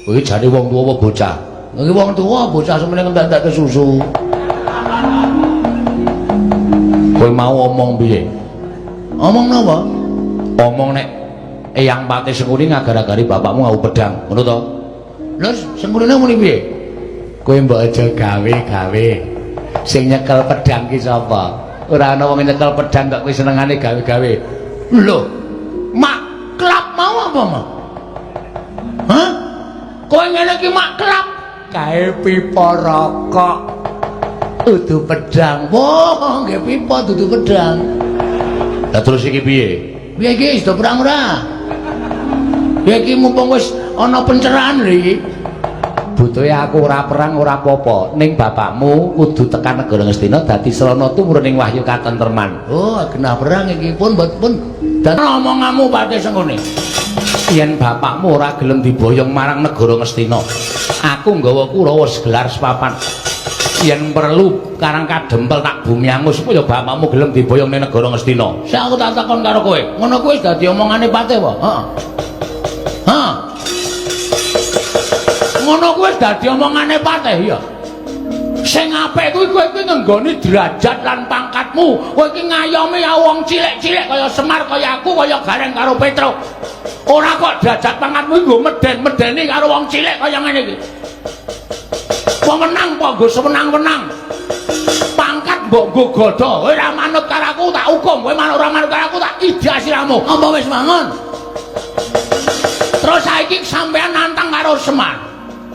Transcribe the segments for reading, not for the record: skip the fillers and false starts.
Kowe jane wong tuwa apa bocah? Iki wong tuwa bocah semene entek susu. Kowe mau omong piye? Omong napa? Omong nek Eyang Pati Sengkuni ngagar-agari bapakmu ngau pedang, ngono to? Lha Sengkunine muni piye? Kowe mbok aja gawe-gawe. Sing nyekel pedang ki sapa? Ora ana wong nyekel pedang kok kowe senengane gawe-gawe. Lho, mak klap mau apa, Mak? Hah? Kowe ngene iki mak klap gawe pipa rokok. Dudu pedang. Wah, nggih pipa dudu pedang. Lah terus iki piye? Piye iki sudah perang ora? Ya iki mumpung wis ana pencerahan lho iki. Butuhe aku ora perang ora apa-apa, ning bapakmu kudu tekan negara Ngastina dadi selana tumurun ing wahyu katentreman. Oh, genah perang iki pun dan omonganmu Pati Sengkuni. Yen bapakmu ora gelem diboyong marang negara Ngastina, aku nggawa Kurawa segelar sepapan. Yen perlu Karang Kadempel tak bumi angus supaya bapakmu gelem diboyong ning negara Ngastina. Sak aku tak takon karo kowe, ngono kuwi wis dadi omongane Pati apa? Heeh. Hah? Ngono kuwi wis dadi omongane Patih ya. Sing apik kuwi kowe iki ngenggoni derajat lan pangkatmu. Kowe iki ngayomi ya wong cilik-cilik kaya Semar kaya aku kaya Gareng karo Petruk. Ora kok derajat pangkatmu nggo meden-medeni karo wong cilik kaya ngene iki. Wong menang kok nggo semenang-menang. Pangkat mbok nggo godha. Kowe ora manut karo aku tak hukum. Kowe ora manut karo aku tak idias siramu. Apa wis mangon? Terus saiki sampean nantang karo Semar.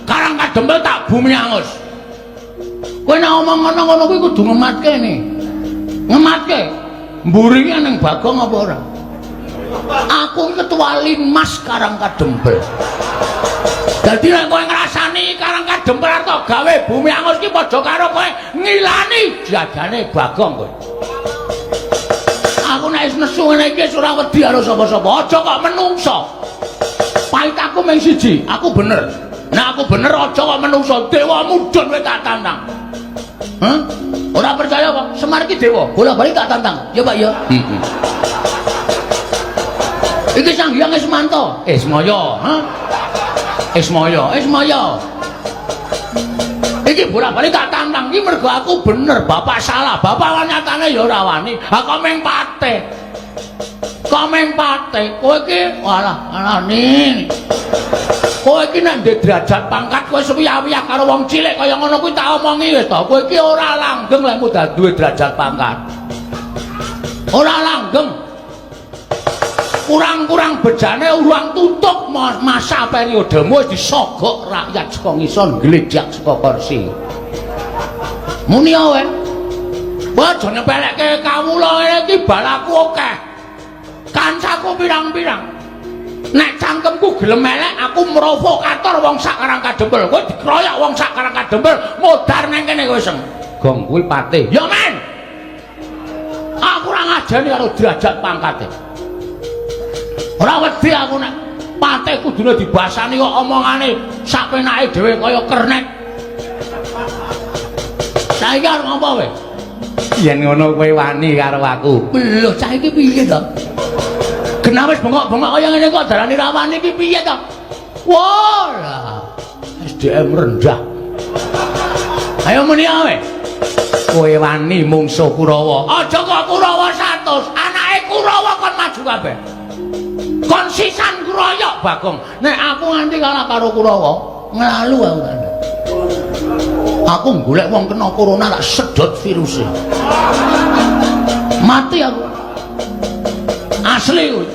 Karang Kadempel tak bumi angus. Kowe nek omong ngono-ngono kuwi kudu ngematke nih. Ngematke. Mburinge ning Bagong apa ora? Aku ketua Linmas Karang Kadempel. Dadi nek kowe ngrasani Karang Kadempel arep gawe bumi angus ki padha karo kowe ngilani jagane Bagong kowe. Aku nek wis nesu ngene iki ora wedi karo sapa-sapa. Aja kok menungso. Pahit aku mung siji, aku bener. Nah aku bener aja kok menungso dewa mudhun kowe tak tantang. Hah? Ora percaya kok Semar iki dewa, bola-bali tak tantang. Ya Pak ya. Heeh. Iki Sang Hyang Ismanto, Ismaya, hah? Ismaya. Iki bola-bali tak tantang iki mergo aku bener, bapak salah. Bapak nyatane ya ora wani. Ha kok meng Patih. Komeng Patih, kowe iki alah ning. Kowe iki nek ndek derajat pangkat kowe suwi-wiyak karo wong cilik kaya ngono kuwi tak omongi wis to. Kowe iki ora langgeng lek mudah duwe derajat pangkat. Ora langgeng. Kurang-kurang bejane urang tutuk masa periodemu wis disogok rakyat saka ngisor gledhak saka kursi. Muni wae. Aja nyepelekke kawula ngene iki balaku akeh. Kancaku pirang-pirang. Nek cangkemku gelem elek aku provokator wong sak Karang Kadempel. Kowe dikeroyok wong sak Karang Kadempel modar nang kene kowe seng. Gong kuwi Patih. Ya men. Aku ora ngajeni karo derajat pangkate. Ora wedi aku nek Patih kudune dibasani kok omongane sak penake dhewe kaya kernet. Saiki arep ngopo kowe? Yen ngono kowe wani karo aku. Lho cah iki piye to? Kenapa wis bengok-bengok kaya ngene kok darani ra wani iki piye to? Wah, SDM rendah. Ayo muni ae. Kowe wani mungsuh Kurawa. Aja kok Kurawa 100, anake Kurawa kon maju kabeh. Kon sisan kroyok Bagong. Nek aku nganti kalah karo Kurawa, nglalu aku kan. Aku golek wong kena corona tak sedot viruse. Mati aku. Asli kuwi.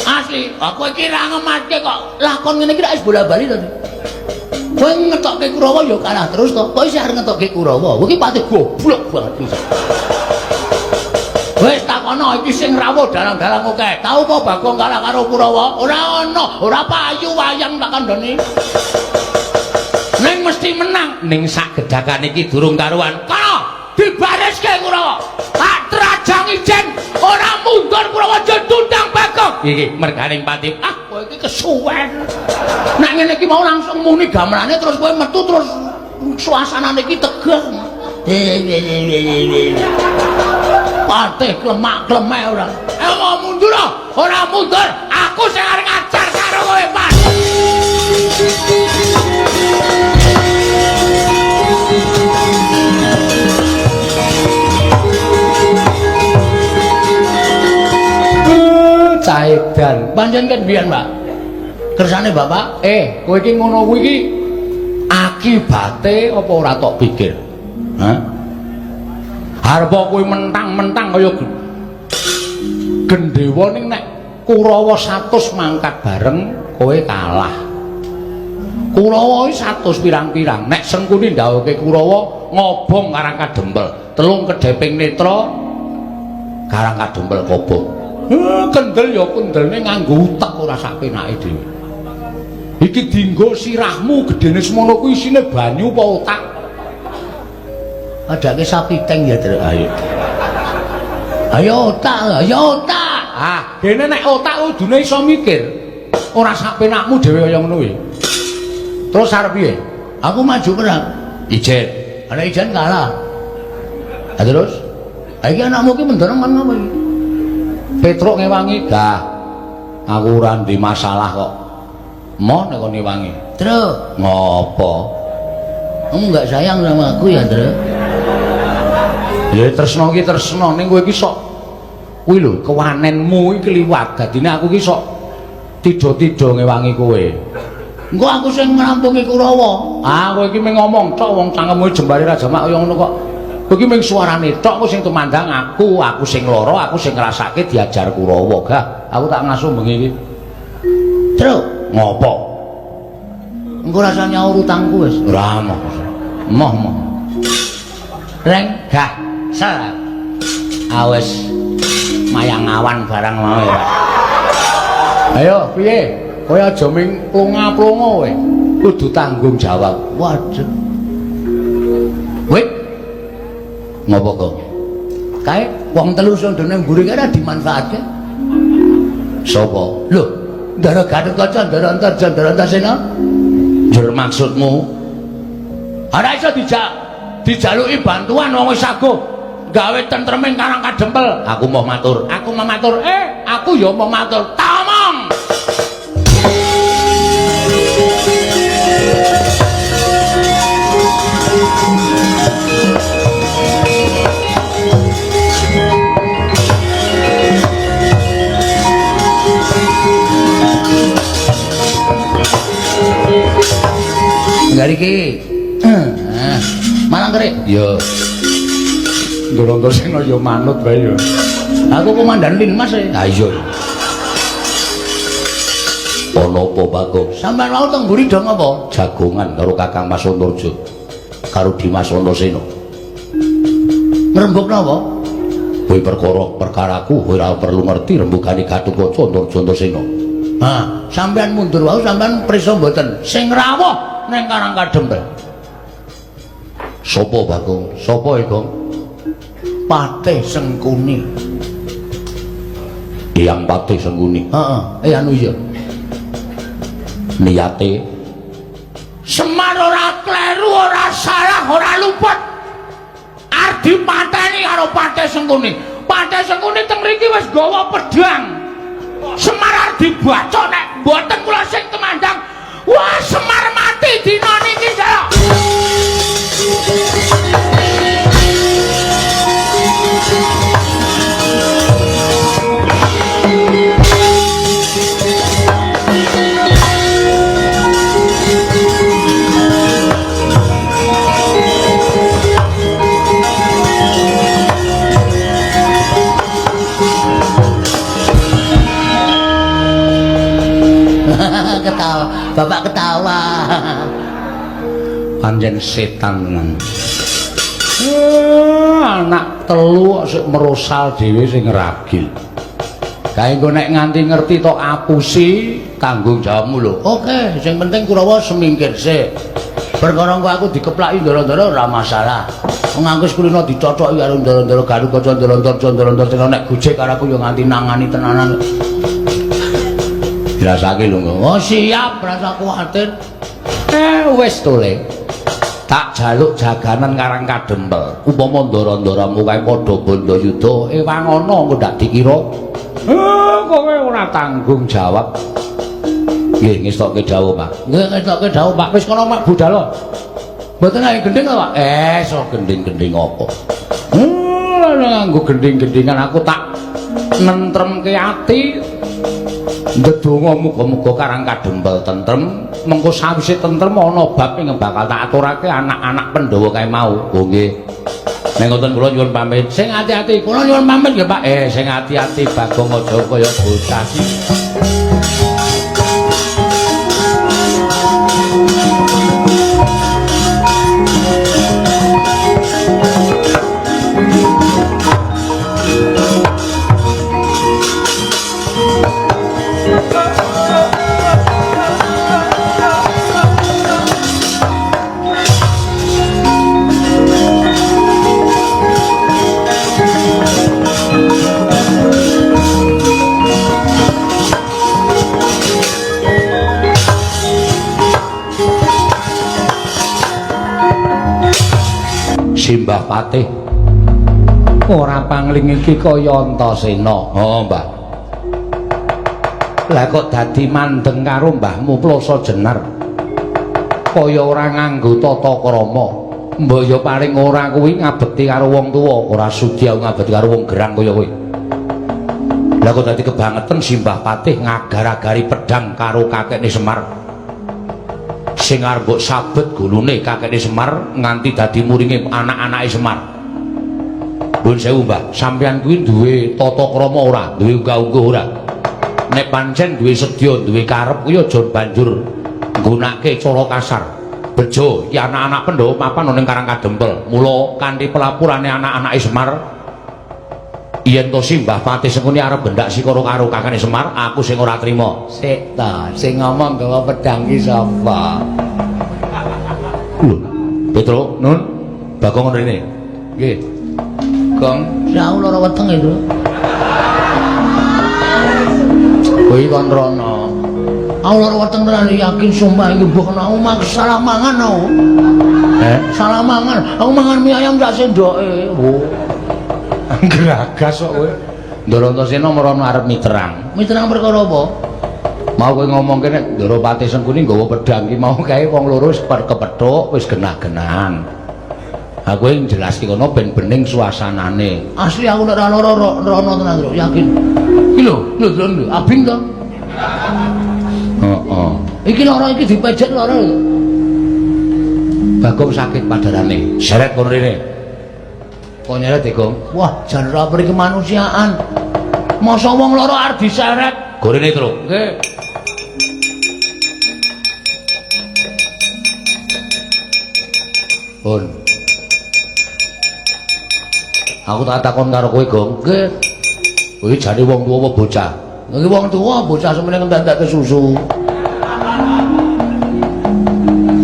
Asli, aku iki ra ngematke kok lakon ngene iki wis bola-bali to. Kowe ngetokke Kurawa ya kalah terus to. Kok isih arep ngetokke Kurawa? Kowe iki Patih goblok banget iki. Wis takono iki sing rawuh dalang-dalang akeh. Tau apa Bagong kalah karo Kurawa? Ora ana, ora payu wayang tak kandhani. Ning mesti menang. Ning sak gedhakan iki durung karuan. Kono dibariske Kurawa. Tak trajang ijen ora mundur Kurawa ditundang Bagong. Iki merganing Patih. Ah, kowe iki kesuwen. Nek ngene iki mau langsung muni gamelane terus kowe metu terus suasanane iki tegang. Patih klemak-klemek ora. Mau mundur ora mundur. Aku sing arep ngajar karo kowe, Pak. edan. Pancen ket biyen, Pak. Kersane Bapak, kowe iki ngono kuwi iki akibate apa ora tok pikir? Hah? Arep kowe mentang-mentang kaya Gendhewa ning nek Kurawa 100 mangkat bareng kowe kalah. Kurawa iki 100 pirang-pirang. Nek Sengkuni ndhawuhke Kurawa ngobong Karang Kadempel, telung kedheping netra Karang Kadempel kobong. Kendel ya kendelne nganggo utek ora sak penake dhewe. Iki dienggo sirahmu gedene semono kuwi isine banyu apa otak? Adake sapi teng ya, Tru. Ayo. Ayo otak, ayo otak. Ah, dene nek otak kudune iso mikir. Ora sak penakmu dhewe kaya ngono kuwi. Terus arep piye? Aku maju perang. Ijen. Ana ijen kalah. Ha terus? Ha iki anakmu ki mendorong men ngopo iki? Petruk ngewangi, "Dah. Aku ora ndek masalah kok." Mau nek kon ngewangi. Tru, ngopo? Kamu enggak sayang sama aku ya, Tru? Ya tresno ki tresno ning kowe iki sok kuwi lho, kewanenmu iki kliwat. Dadine aku ki sok tida-tida ngewangi kowe. Engko aku sing ngrampungi Kurawa. Ah, kowe iki mung ngomong tok wong cangkemmu jembare ra jamak kaya ngono kok. Kowe iki mung suarane tok, kowe sing tumandang aku sing lara, aku sing ngrasake diajar Kurawa. Gah, aku tak ngasuh bengi iki. Tru, ngopo? Engko rasa nyaur utangku wis. Ora moh. Moh. Reng, gah, salah. Awes mayang awan barang mau ya. Ayo, piye? Kowe aja ming plonga-plonga kowe. Kudu tanggung jawab. Waduh. Wit. Ngopo kok? Kae wong telu sing dene mburi kene dimanfaatke. Sapa? Lho, Ndara Gatotkaca, Ndara Antarja, Ndara Antasena. Jur maksudmu? Ora iso dijaluki bantuan wong wis saguh gawe tentreming Karang Kadempel. Aku mau matur. Aku ya mau matur. Tak omong. Ngariki. Malang kerik. Ya. Ndara-ndara ya manut bae ya. Aku komandan Linmas e. Ha iya. Ana apa, Pak? Sampeyan mau teng mburi dong apa? Jagongan karo Kakang Mas Antarja karo Dimas Antasena. Ngrembug napa? Kowe perkaraku kowe ora perlu ngerti rembugane Gatotkaca Antarja Antasena. Ha, sampeyan mundur wae sampeyan prisa mboten sing rawuh ning Karang Kadempel. Sapa, Bagong? Sapa iku? Patih Sengkuni. Hyang Patih Sengkuni. Heeh, anu iya. Niate Semar ora kleru, ora salah, ora luput. Arep dipateni karo Patih Sengkuni. Patih Sengkuni teng mriki wis gawa pedhang. Semar arep dibacok nek mboten kula sing temandang. Wah, Semar mati dina niki, Jaluk. Ketawa, Bapak ketawa. Panjen setan tenan. Anak telu sik merosal dhewe sing ragil. Kae engko nek nganti ngerti tok apusi tanggung jawabmu lho. Oke, sing penting Kurawa semingkir sik. Perkara engko aku dikeplaki ndara-ndara ora masalah. Wong aku wis kulino dicocoki karo ndara-ndara Gatotkaca, ndara-ndara nek gojek karo aku yo nganti nangani tenanan. Dirasake lho. Oh siap, rasa kuwatir. Wis tole. Tak jaluk jaganan Karang Kadempel. Upama ndara-ndaramu kae padha bondo yuda, ewangana engko ndak dikira. Kowe ora tanggung jawab. Nggih, ngestokke dawuh, Pak. Nggih, ngestokke dawuh, Pak. Wis kono Mak budal. Mboten ae gending to, Pak? So gending-gending apa? Nganggo gending-gendingan aku tak nentremke ati. ndedonga muga-muga Karang Kadempel tentrem, mengko sawise tentrem ana bab ing bakal tak aturake anak-anak Pandhawa kae mau. Oh nggih. Nek ngoten kula nyuwun pamit. Sing ati-ati, kula nyuwun pamit nggih Pak. Sing ati-ati Bagong aja kaya bocah sih. Simbah Patih ora pangling iki kaya Antasena. Oh, Mbah. Lah kok dadi mandeng karo mbahmu Plasa Jenar. Kaya ora nganggo tata krama. Mbok ya paling ora kuwi ngabekti karo wong tuwa, ora sudi aku ngabekti karo wong gerang kaya kowe. Lah kok dadi kebangetan Simbah Patih ngagar-agari pedang karo kakekne Semar. Sing arep mbok sabet gulune kakekne Semar nganti dadi muringe anak-anake Semar. Nuwun sewu Mbah, sampeyan kuwi duwe tata krama ora, duwe unggah-ungguh ora? Nek pancen duwe sedya, duwe karep kuwi aja banjur nggunakake cara kasar. Bejo, iki anak-anak Pandhawa mapan ning Karang Kadempel. Mula kanthi pelapurane anak-anake Semar, yen to Simbah Patih sengkuni arep gendak sikara karo kakekne Semar, aku sing ora trima. Sik ta, sing ngomong gawa pedang ki sapa? Lho, Petro, Nun, Bagong rene. Nggih. Gong, jauh lara weteng itu. Kuwi kon rono. Aku lara weteng tenan yakin sumpah iki mbok kena omah salah mangan aku. Salah mangan. Aku mangan mie ayam sak sendoke. Oh. Geragas kok kowe. Ndara Antasena merono arep miterang. Miterang perkara apa? Mau kowe ngomong kene Ndara Patih Sengkuni nggawa pedang ki mau kae wong loro wis kepethuk, wis genah-genahan. Aku yang jelas kono ben bening suasanane. Asli aku nek ora rono tenan lho, yakin. Iki lho, abing to. Heeh. Iki lara iki dipejet lara lho. Bagong sakit padarane. Seret kono rene. Kok nyeret Gong? Wah, jan ora mriki kemanusiaan. Masa wong lara arep diseret. Gorene, Tru. Nggih. Pun. Aku tak takon karo kowe, Gong. Nggih. Kowe jane wong tuwa apa bocah? Iki wong tuwa, bocah semene ngentek-entek susu.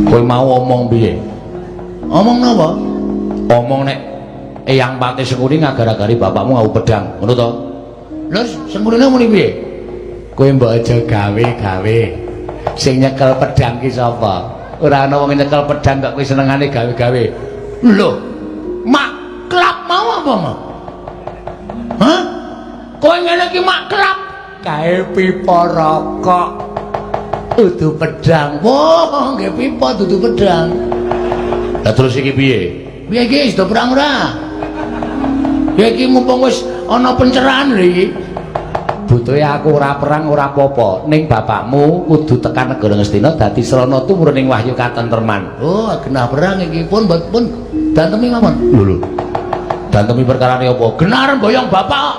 Kowe mau omong piye? Omong napa? Omong nek Eyang Patih Sengkuni ngagar-agari bapakmu ngau pedang, ngono to? Lha Sengkunine muni piye? Kowe mbok aja gawe-gawe. Sing nyekel pedang ki sapa? Ora ana wong nyekel pedang kok kowe senengane gawe-gawe. Lho, mak klap mau apa mau? Hah? Kowe ngene iki mak klap kae pipa rokok. Dudu pedang. Wah, nggih pipa dudu pedang. Lah terus iki piye? Piye iki sudah perang ora? Ya iki mumpung wis ana pencerahan lho iki. Butuhe aku ora perang ora apa-apa, ning bapakmu kudu tekan negara Ngastina dadi srana tumurning wahyu katentreman. Oh, genah perang iki pun dantemi mawon. Lho. Dantemi perkarane apa? Genar boyong bapak.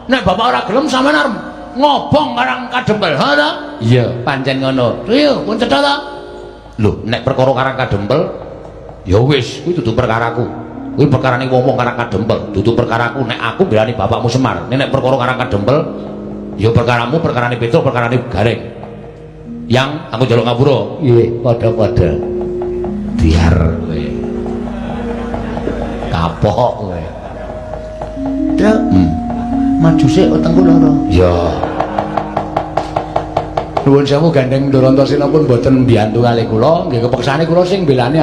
Nek bapak ora gelem sampean arep ngobong Karang Kadempel, ha ta? Iya, pancen ngono. Iya, pun cetha ta? Lho, nek perkara Karang Kadempel ya wis, kuwi dudu perkaraku. Kuwi perkarane wong-wong Karang Kadempel, dudu perkaraku. Nek aku belani bapakmu Semar. Nek perkara Karang Kadempel ya perkaramu, perkarane Petruk, perkarane Gareng. Yang aku njaluk ngapura. Nggih, padha-padha. Biar kowe. Kapok kowe. Truk. Maju sik wetengku loro. Ya. Nuwun sewu gandeng Ndara Antasena pun mboten mbiyantu kalih kula, nggih kepeksane kula sing belani